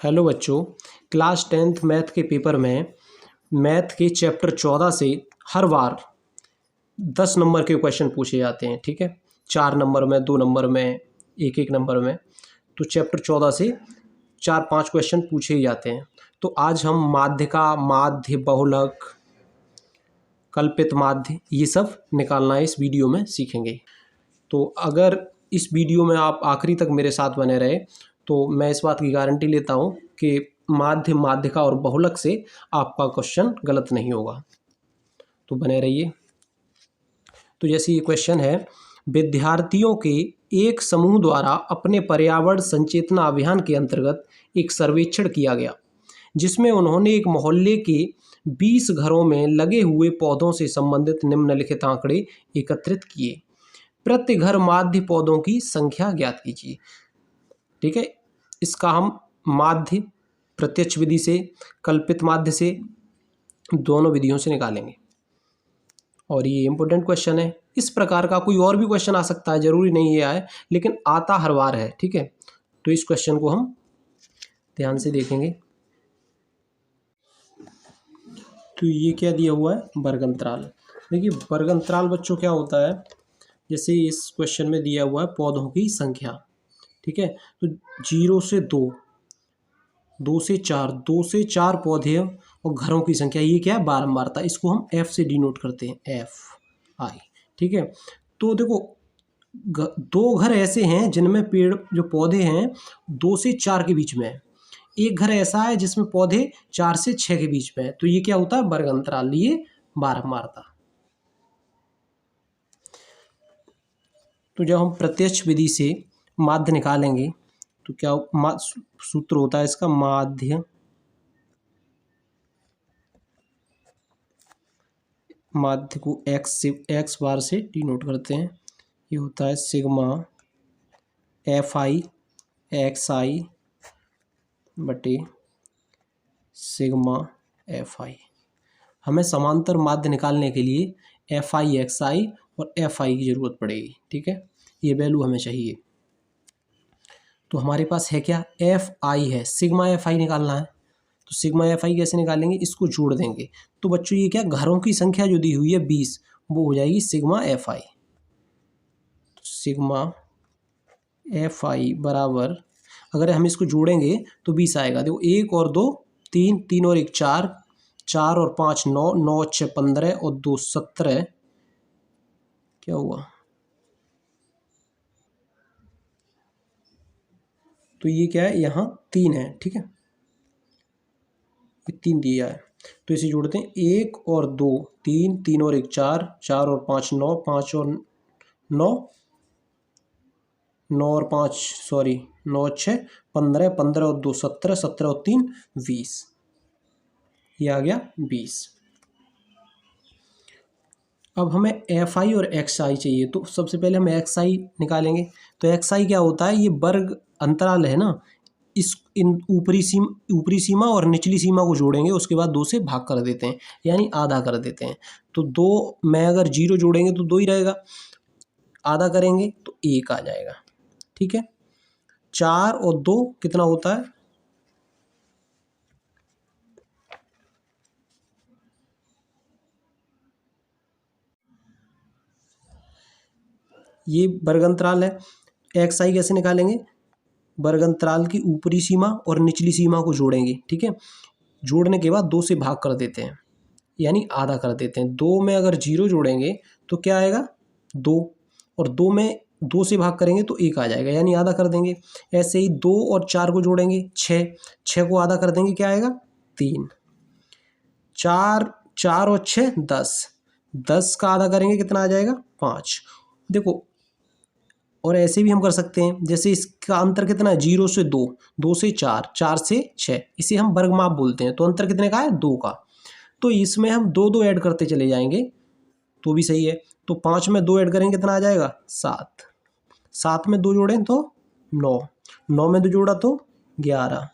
Hello बच्चों, class 10th math के paper में मैथ के चैप्टर 14 से हर बार 10 नंबर के क्वेश्चन पूछे जाते हैं। ठीक है, 4 नंबर में, 2 नंबर में, एक नंबर में। तो चैप्टर 14 से 4-5 क्वेश्चन पूछे ही जाते हैं। तो आज हम माध्यिका, माध्य, बहुलक, कल्पित माध्य, ये सब निकालना है इस वीडियो में सीखेंगे। तो अगर इस वीडियो में आप आखिरी तक मेरे साथ बने रहे तो मैं इस बात की गारंटी लेता हूँ कि माध्य, माध्यिका और बहुलक से आपका क्वेश्चन गलत नहीं होगा। तो बने रहिए। तो जैसे ये क्वेश्चन है, विद्यार्थियों के एक समूह द्वारा अपने पर्यावरण संचेतना अभियान के अंतर्गत एक सर्वेक्षण किया गया, जिसमें उन्होंने एक मोहल्ले के 20 घरों में लगे हुए पौधों से संबंधित निम्नलिखित आंकड़े एकत्रित किए। प्रति घर माध्य पौधों की संख्या ज्ञात कीजिए। ठीक है, इसका हम माध्य प्रत्यक्ष विधि से, कल्पित माध्य से, दोनों विधियों से निकालेंगे। और ये इंपॉर्टेंट क्वेश्चन है। इस प्रकार का कोई और भी क्वेश्चन आ सकता है, जरूरी नहीं ये आए, लेकिन आता हर बार है। ठीक है, तो इस क्वेश्चन को हम ध्यान से देखेंगे। तो ये क्या दिया हुआ है, वर्ग अंतराल। देखिए वर्ग अंतराल बच्चों क्या होता है, जैसे इस क्वेश्चन में दिया हुआ है पौधों की संख्या। ठीक है, तो 0 से 2, 2 से 4, 2 से 4 पौधे और घरों की संख्या, ये क्या है, बारंबारता। इसको हम F से डिनोट करते हैं, FI। ठीक है, तो देखो दो घर ऐसे हैं जिनमें पेड़ जो पौधे हैं 2 से 4 के बीच में है। एक घर ऐसा है जिसमें पौधे 4 से 6 के बीच में है। तो ये क्या होता है, वर्ग अंतराल, ये बारंबारता। तो जब हम प्रत्यक्ष विधि से माध्य निकालेंगे तो क्या सूत्र होता है इसका, माध्य को एक्स बार से डिनोट करते हैं। ये होता है सिग्मा FI XI बटे सिग्मा FI। हमें समांतर माध्य निकालने के लिए FI XI और FI की ज़रूरत पड़ेगी। ठीक है, ये वैल्यू हमें चाहिए। तो हमारे पास है क्या, FI है, सिग्मा FI निकालना है। तो सिग्मा FI कैसे निकालेंगे, इसको जोड़ देंगे। तो बच्चों ये क्या, घरों की संख्या जो दी हुई है 20, वो हो जाएगी सिग्मा FI। तो सिग्मा FI बराबर, अगर हम इसको जोड़ेंगे तो 20 आएगा। देखो 1 और 2 3, 3 और 1 4, 4 और 5 9, 9 और 6 15 और 2 17। क्या हुआ, तो ये क्या है, यहाँ 3 है। ठीक है, ये 3 दिया है, तो इसे जोड़ते हैं। 1 और 2 3, 3 और 1 4, 4 और 5 9, 5 और 9, 9 और 5 सॉरी 9 6 15, 15 और 2 17, 17 और 3 20। ये आ गया 20। अब हमें FI और XI चाहिए, तो सबसे पहले हम XI निकालेंगे। तो XI क्या होता है, ये वर्ग अंतराल है ना, इन ऊपरी सीमा और निचली सीमा को जोड़ेंगे, उसके बाद 2 से भाग कर देते हैं, यानी आधा कर देते हैं। तो 2 में अगर 0 जोड़ेंगे तो 2 ही रहेगा, आधा करेंगे तो 1 आ जाएगा। ठीक है, 4 और 2 कितना होता है, ये वर्ग अंतराल है। XI कैसे निकालेंगे, वर्ग अंतराल की ऊपरी सीमा और निचली सीमा को जोड़ेंगे। ठीक है, जोड़ने के बाद 2 से भाग कर देते हैं, यानी आधा कर देते हैं। 2 में अगर 0 जोड़ेंगे तो क्या आएगा, 2, और 2 में 2 से भाग करेंगे तो 1 आ जाएगा, यानी आधा कर देंगे। ऐसे ही 2 और 4 को जोड़ेंगे, 6, 6 को आधा कर देंगे, क्या आएगा, 3। 4, 4 और 6 10, 10 का आधा करेंगे कितना आ जाएगा, 5। देखो, और ऐसे भी हम कर सकते हैं, जैसे इसका अंतर कितना है, 0 से 2, 2 से 4, 4 से 6, इसे हम वर्गमाप बोलते हैं। तो अंतर कितने का है, 2 का। तो इसमें हम 2 2 ऐड करते चले जाएंगे तो भी सही है। तो 5 में 2 ऐड करेंगे कितना आ जाएगा, 7, 7 में 2 जोड़ें तो 9, 9 में 2 जोड़ा तो 11,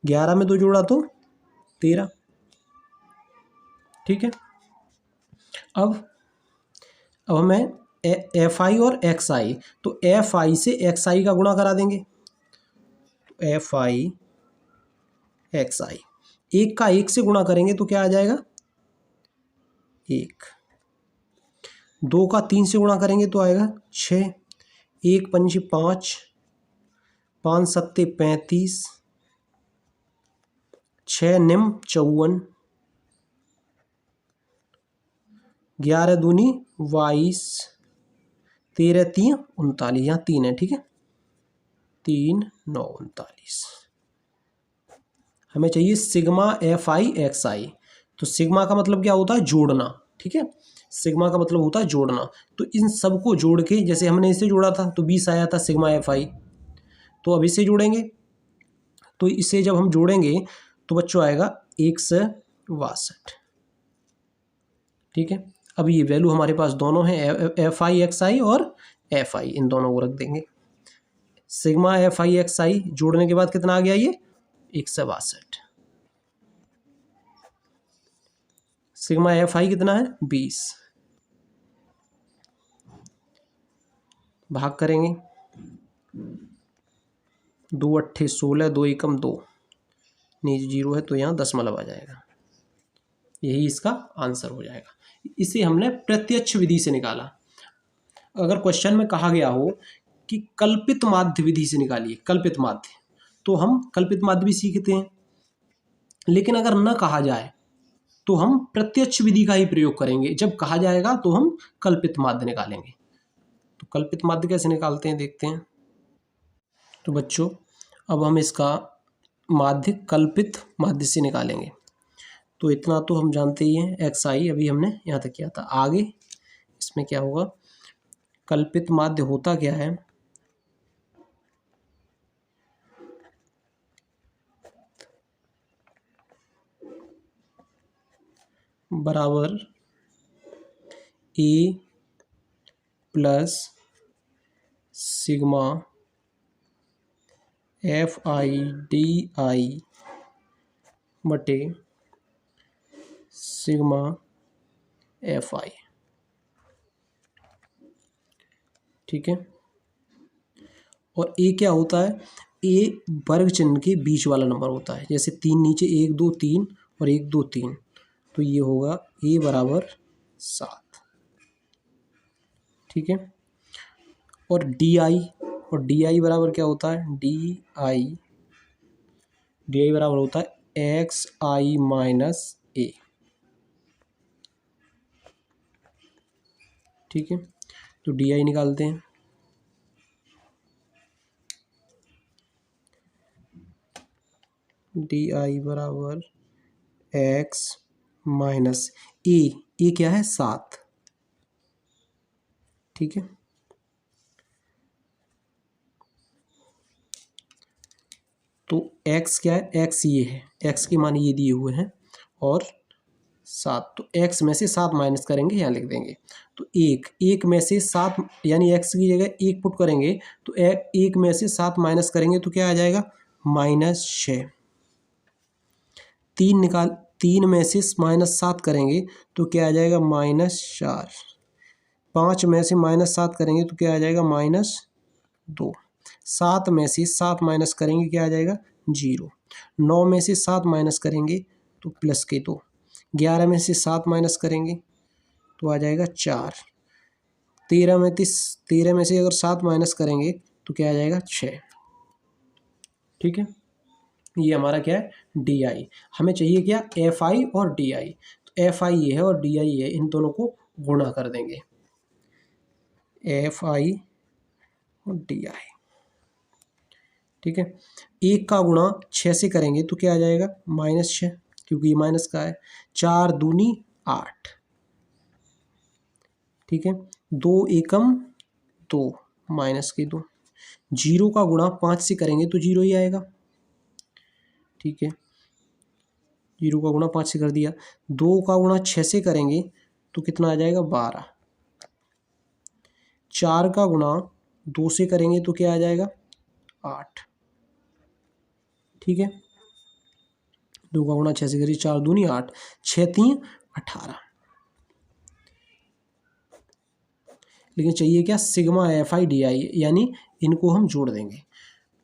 11 में 2 जोड़ा तो 13। ठीक है, अब हमें FI और XI, तो FI से XI का गुणा करा देंगे। तो एफ आई एक्स आई। एक का एक से गुणा करेंगे तो क्या आ जाएगा, एक। दो का तीन से गुणा करेंगे तो आएगा छः। एक पंचे पाँच, पाँच सत्ते 35, छः निम 54, 11 दूनी 22, 13 तीन 39। यहाँ तीन है, ठीक है, 3 9 39। हमें चाहिए सिग्मा एफ आई एक्स आई। तो सिग्मा का मतलब क्या होता है, जोड़ना, ठीक है, सिग्मा का मतलब होता है जोड़ना। तो इन सबको जोड़ के, जैसे हमने इसे जोड़ा था तो 20 आया था सिग्मा एफ आई, तो अब इसे जोड़ेंगे, तो इसे जब हम जोड़ेंगे तो बच्चों आएगा 162, ठीक है। अब ये वैल्यू हमारे पास दोनों हैं, एफ आई एक्स आई और एफ आई, इन दोनों को रख देंगे। सिग्मा एफ आई एक्स आई जोड़ने के बाद कितना आ गया, ये 162। सिग्मा एफ आई कितना है, 20। भाग करेंगे, 2 अट्ठे 16, 2 एकम 2, नीचे जीरो है तो यहाँ दशमलव आ जाएगा। यही इसका आंसर हो जाएगा। इसे हमने प्रत्यक्ष विधि से निकाला। अगर क्वेश्चन में कहा गया हो कि कल्पित माध्य विधि से निकालिए, कल्पित माध्य, तो हम कल्पित माध्य भी सीखते हैं। लेकिन अगर न कहा जाए तो हम प्रत्यक्ष विधि का ही प्रयोग करेंगे। जब कहा जाएगा तो हम कल्पित माध्य निकालेंगे। तो कल्पित माध्य कैसे निकालते हैं, देखते हैं। तो बच्चों अब हम इसका माध्य कल्पित माध्य से निकालेंगे। तो इतना तो हम जानते ही हैं, एक्स आई अभी हमने यहाँ तक किया था। आगे इसमें क्या होगा, कल्पित माध्य होता क्या है, बराबर A plus sigma F I D I बटे सिग्मा एफ आई, ठीक है। और ए क्या होता है, ए वर्ग चिन्ह के बीच वाला नंबर होता है। जैसे 3 नीचे 1 2 3 और 1 2 3, तो ये होगा ए बराबर 7, ठीक है। और डी आई बराबर क्या होता है, डी आई बराबर होता है एक्स आई माइनस ए, ठीक है। तो डी आई निकालते हैं, डी आई बराबर एक्स माइनस ए क्या है 7, ठीक है। तो x क्या है, x ये है, x के मान ये दिए हुए हैं और 7, तो x में से 7 माइनस करेंगे, यहाँ लिख देंगे। तो एक में से 7, यानी x की जगह 1 पुट करेंगे तो एक में से 7 माइनस करेंगे तो क्या आ जाएगा, -6। 3 में से -7 करेंगे तो क्या आ जाएगा, -4। 5 में से -7 करेंगे तो क्या आ जाएगा, -2। 7 में से 7 माइनस करेंगे क्या आ जाएगा, 0। 9 में से 7 माइनस करेंगे तो प्लस के 2। 11 में से 7 माइनस करेंगे तो आ जाएगा 4। 13 में से अगर 7 माइनस करेंगे तो क्या आ जाएगा, 6, ठीक है। ये हमारा क्या है, डी आई। हमें चाहिए क्या, एफ आई और डी आई। तो एफ आई ये है और डी आई ये है, इन दोनों को गुणा कर देंगे, एफ आई और डी आई, ठीक है। 1 का गुणा 6 से करेंगे तो क्या आ जाएगा, -6, क्योंकि ये माइनस का है। 4 दूनी 8, ठीक है। 2 एकम 2, -2। 0 का गुणा 5 से करेंगे तो 0 ही आएगा, ठीक है। 0 का गुणा 5 से कर दिया। 2 का गुणा 6 से करेंगे तो कितना आ जाएगा, 12। 4 का गुणा 2 से करेंगे तो क्या आ जाएगा, 8, ठीक है। 2 का गुणा 6 से करिए, 4 दूनी 8, 6 3 18। लेकिन चाहिए क्या, सिग्मा एफ आई डी आई, यानी इनको हम जोड़ देंगे।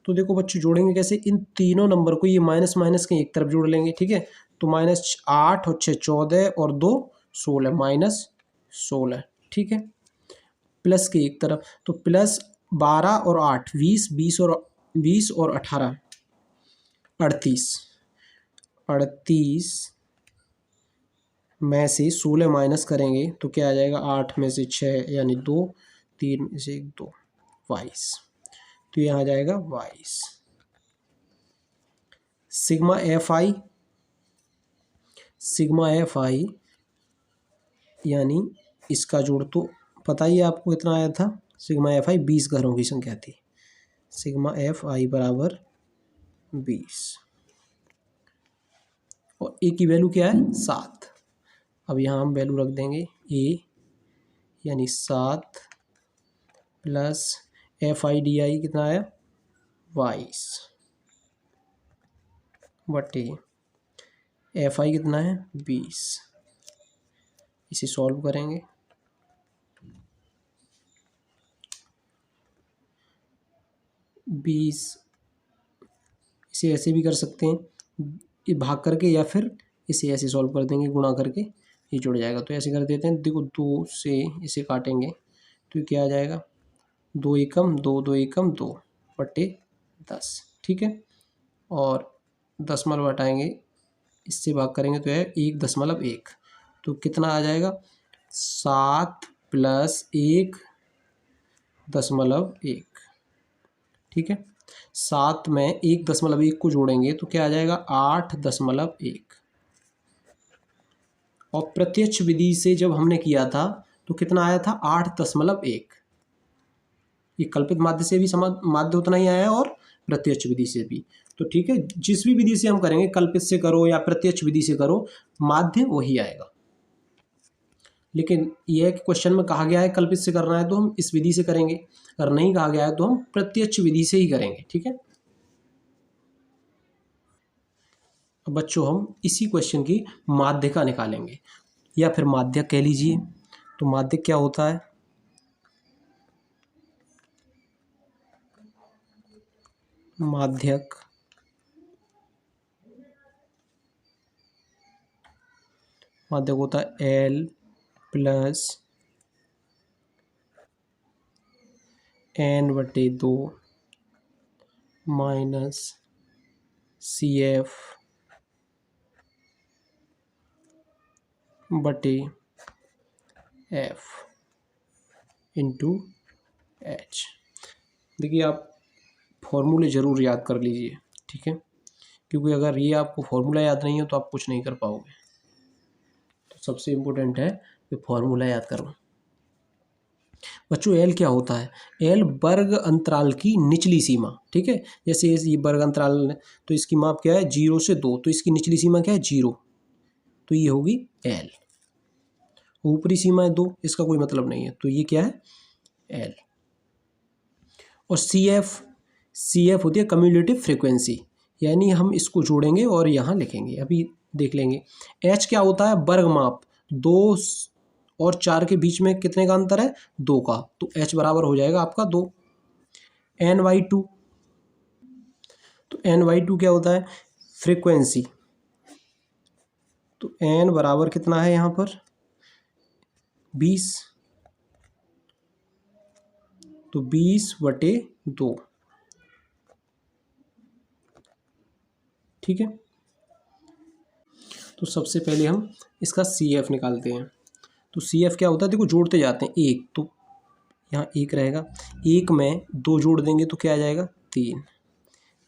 तो देखो बच्चों जोड़ेंगे कैसे, इन तीनों नंबर को ये माइनस माइनस के एक तरफ जोड़ लेंगे, ठीक है। तो -8 और 6 14 और 2 16 -16, ठीक है। प्लस के एक तरफ तो +12 और 8 20 और 18 38 38 में से 16 माइनस करेंगे तो क्या आ जाएगा, 8 में से 6 यानी 2, 3 में से 1 2 22, तो यहाँ आ जाएगा 22। सिग्मा एफ आई यानी इसका जोड़ तो पता ही है आपको कितना आया था, सिग्मा एफ आई 20 घरों की संख्या थी, सिग्मा एफ आई बराबर 20 और ए की वैल्यू क्या है 7। अब यहाँ हम वैल्यू रख देंगे ए यानी 7 प्लस एफ आई डी आई कितना आया 22 बटे एफ आई कितना है 20। इसे सॉल्व करेंगे, इसे ऐसे भी कर सकते हैं, ये भाग करके, या फिर इसे ऐसे सॉल्व कर देंगे, गुणा करके ये जुड़ जाएगा। तो ऐसे कर देते हैं, देखो 2 से इसे काटेंगे तो क्या आ जाएगा 2 एकम 2 2 एकम 2 बटे 10, ठीक है। और दशमलव हटाएंगे, इससे भाग करेंगे तो है 1.1, तो कितना आ जाएगा 7 + 1.1, ठीक है। 7 में 1.1 को जोड़ेंगे तो क्या आ जाएगा 8.1। और प्रत्यक्ष विधि से जब हमने किया था तो कितना आया था 8.1। ये कल्पित माध्य से भी माध्य उतना ही आया और प्रत्यक्ष विधि से भी। तो ठीक है, जिस भी विधि से हम करेंगे, कल्पित से करो या प्रत्यक्ष विधि से करो, माध्य वही आएगा। लेकिन यह क्वेश्चन में कहा गया है कल्पित से करना है तो हम इस विधि से करेंगे, अगर नहीं कहा गया है तो हम प्रत्यक्ष विधि से ही करेंगे, ठीक है। अब बच्चों हम इसी क्वेश्चन की माध्यिका निकालेंगे या फिर माध्यक कह लीजिए। तो माध्यक क्या होता है, माध्यक होता है L + n/2 माइनस CF बटे F इंटू H। देखिए आप फॉर्मूले ज़रूर याद कर लीजिए, ठीक है, क्योंकि अगर ये आपको फॉर्मूला याद नहीं हो तो आप कुछ नहीं कर पाओगे। तो सबसे इम्पोर्टेंट है कि फॉर्मूला याद करो। बच्चों एल क्या होता है, एल वर्ग अंतराल की निचली सीमा, ठीक है। जैसे ये वर्ग अंतराल तो इसकी माप क्या है 0 से 2, तो इसकी निचली सीमा क्या है 0, तो ये होगी एल। ऊपरी सीमा है 2, इसका कोई मतलब नहीं है, तो ये क्या है एल। और सी एफ होती है कम्युलेटिव फ्रीक्वेंसी, यानी हम इसको जोड़ेंगे और यहाँ लिखेंगे, अभी देख लेंगे। एच क्या होता है वर्ग माप, 2 और 4 के बीच में कितने का अंतर है 2 का, तो h बराबर हो जाएगा आपका 2। n/2, तो n/2 क्या होता है फ्रीक्वेंसी, तो n बराबर कितना है यहाँ पर 20, तो 20/2, ठीक है। तो सबसे पहले हम इसका CF निकालते हैं। तो CF क्या होता है, देखो जोड़ते जाते हैं, 1 तो यहाँ 1 रहेगा, 1 में 2 जोड़ देंगे तो क्या आ जाएगा 3,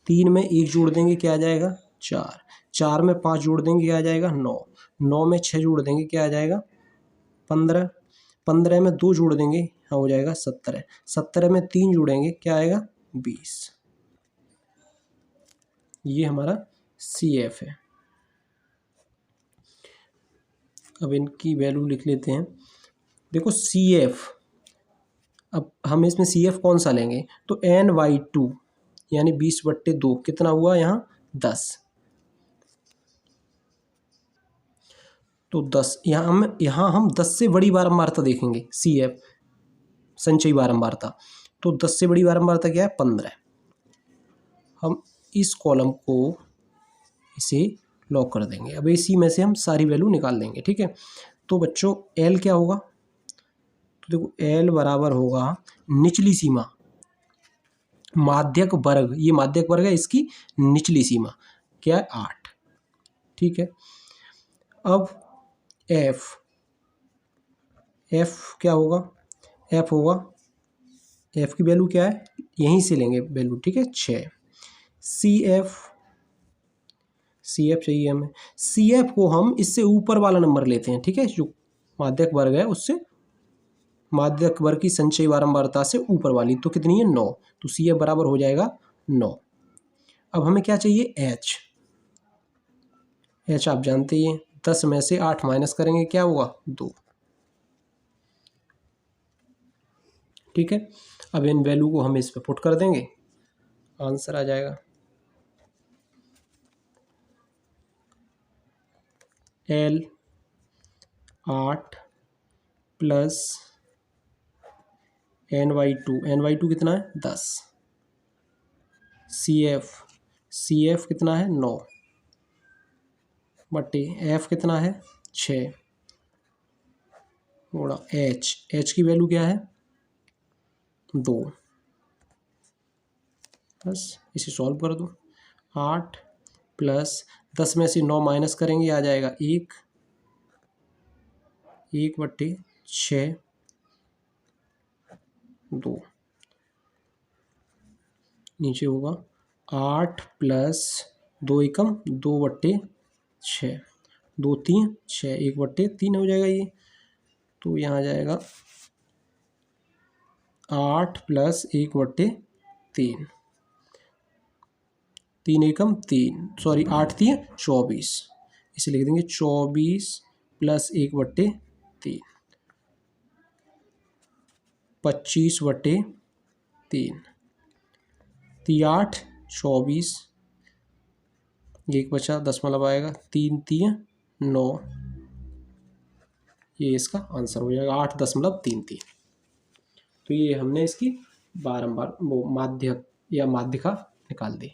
3 में 1 जोड़ देंगे क्या आ जाएगा 4, 4 में 5 जोड़ देंगे क्या आ जाएगा 9, 9 में 6 जोड़ देंगे क्या आ जाएगा 15, 15 में 2 जोड़ देंगे हाँ हो जाएगा 17, 17 में 3 जोड़ेंगे क्या आएगा 20। ये हमारा CF है। अब इनकी वैल्यू लिख लेते हैं। देखो CF, अब हम इसमें CF कौन सा लेंगे, तो n/2 यानी 20/2 कितना हुआ यहाँ 10, तो 10 यहाँ हम 10 से बड़ी बारंबारता देखेंगे CF संचयी बारंबारता, तो 10 से बड़ी बारंबारता क्या है 15, हम इस कॉलम को इसे लॉक कर देंगे। अब इसी में से हम सारी वैल्यू निकाल देंगे, ठीक है। तो बच्चों एल क्या होगा, तो देखो एल बराबर होगा निचली सीमा माध्यक वर्ग, ये माध्यक वर्ग है, इसकी निचली सीमा क्या है 8, ठीक है। अब एफ क्या होगा, एफ होगा, एफ की वैल्यू क्या है, यहीं से लेंगे वैल्यू, ठीक है 6। सी एफ चाहिए हमें, सी एफ को हम इससे ऊपर वाला नंबर लेते हैं, ठीक है, जो माध्यक वर्ग है उससे, माध्यक वर्ग की संचयी बारंबारता से ऊपर वाली, तो कितनी है 9, तो सी एफ बराबर हो जाएगा 9। अब हमें क्या चाहिए एच आप जानते ही हैं, 10 में से 8 माइनस करेंगे क्या होगा 2, ठीक है। अब इन वैल्यू को हम इस पे पुट कर देंगे, आंसर आ जाएगा एल 8 प्लस NY2 कितना है 10, सी एफ कितना है 9 बटे एफ कितना है 6 गुणा एच की वैल्यू क्या है 2, बस इसे सॉल्व कर दो। 8 प्लस 10 में से 9 माइनस करेंगे आ जाएगा 1 बटे 6 2, नीचे होगा 8 प्लस 2 एकम 2 बट्टे 6, 2 3 6, 1 बट्टे 3 हो जाएगा ये, तो यहाँ आ जाएगा 8 प्लस 1 बट्टे 3, 3 एकम 3, सॉरी 8 3 24, इसे लिख देंगे 24 प्लस 1 बट्टे 3, 25 बट्टे 3, 8 24, 1 बचा 10 मतलब आएगा 3 3 9, ये इसका आंसर हो जाएगा 8.33। तो ये हमने इसकी बारंबार वो माध्यक या माध्यिका निकाल दी।